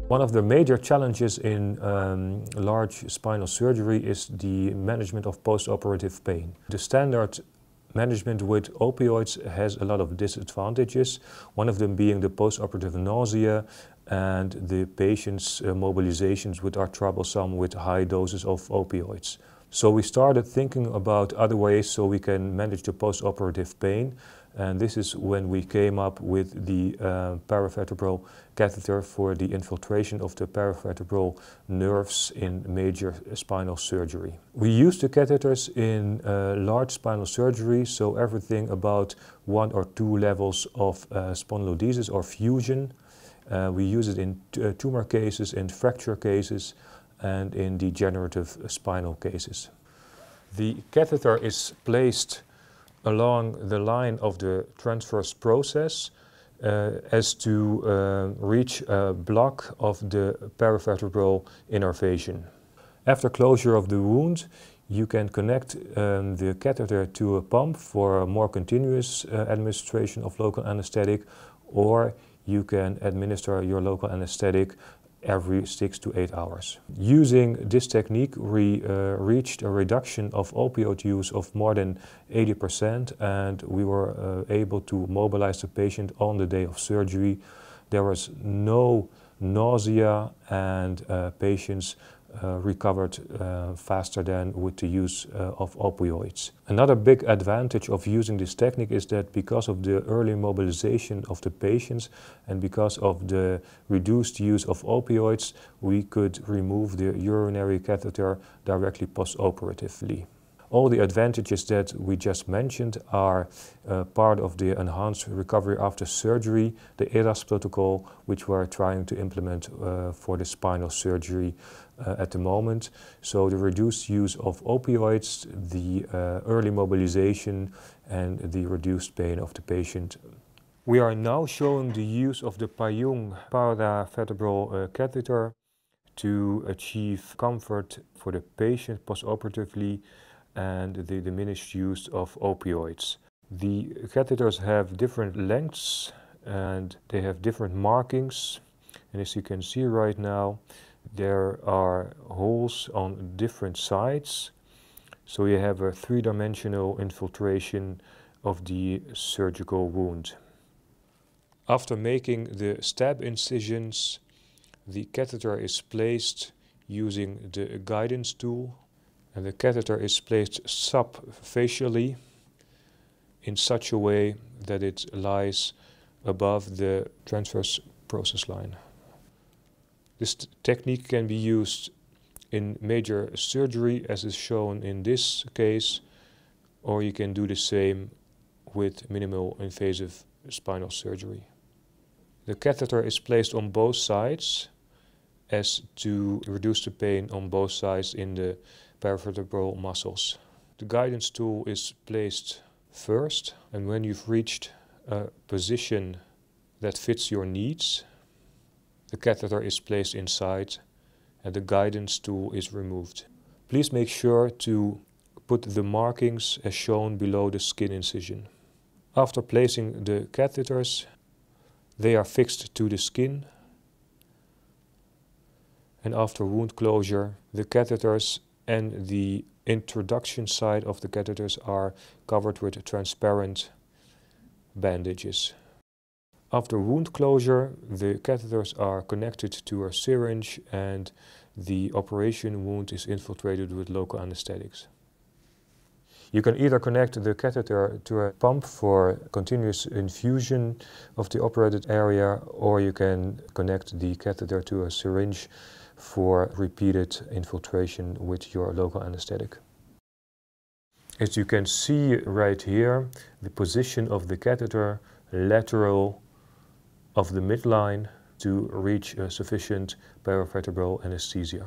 One of the major challenges in large spinal surgery is the management of post-operative pain. The standard management with opioids has a lot of disadvantages, one of them being the post-operative nausea and the patient's mobilizations, which are troublesome with high doses of opioids. So we started thinking about other ways so we can manage the post-operative pain, and this is when we came up with the paravertebral catheter for the infiltration of the paravertebral nerves in major spinal surgery. We use the catheters in large spinal surgery, so everything about 1 or 2 levels of spondylolisthesis or fusion. We use it in tumor cases, in fracture cases, and in degenerative spinal cases. The catheter is placed along the line of the transverse process as to reach a block of the paravertebral innervation. After closure of the wound, you can connect the catheter to a pump for a more continuous administration of local anesthetic, or you can administer your local anesthetic every 6 to 8 hours. Using this technique, we reached a reduction of opioid use of more than 80%, and we were able to mobilize the patient on the day of surgery. There was no nausea, and patients recovered faster than with the use of opioids. Another big advantage of using this technique is that because of the early mobilization of the patients and because of the reduced use of opioids, we could remove the urinary catheter directly post-operatively. All the advantages that we just mentioned are part of the enhanced recovery after surgery, the ERAS protocol, which we're trying to implement for the spinal surgery at the moment. So the reduced use of opioids, the early mobilization, and the reduced pain of the patient. We are now showing the use of the PAJUNK paravertebral catheter to achieve comfort for the patient post-operatively and the diminished use of opioids. The catheters have different lengths and they have different markings, and as you can see right now, there are holes on different sides, so you have a 3-dimensional infiltration of the surgical wound. After making the stab incisions, the catheter is placed using the guidance tool, and the catheter is placed subfacially in such a way that it lies above the transverse process line. This technique can be used in major surgery, as is shown in this case, or you can do the same with minimal invasive spinal surgery. The catheter is placed on both sides as to reduce the pain on both sides in the paravertebral muscles. The guidance tool is placed first, and when you've reached a position that fits your needs, the catheter is placed inside and the guidance tool is removed. Please make sure to put the markings as shown below the skin incision. After placing the catheters, they are fixed to the skin, and after wound closure, the catheters and the introduction side of the catheters are covered with transparent bandages. After wound closure, the catheters are connected to a syringe and the operation wound is infiltrated with local anesthetics. You can either connect the catheter to a pump for continuous infusion of the operated area, or you can connect the catheter to a syringe for repeated infiltration with your local anesthetic. As you can see right here, the position of the catheter lateral of the midline to reach sufficient paravertebral anesthesia.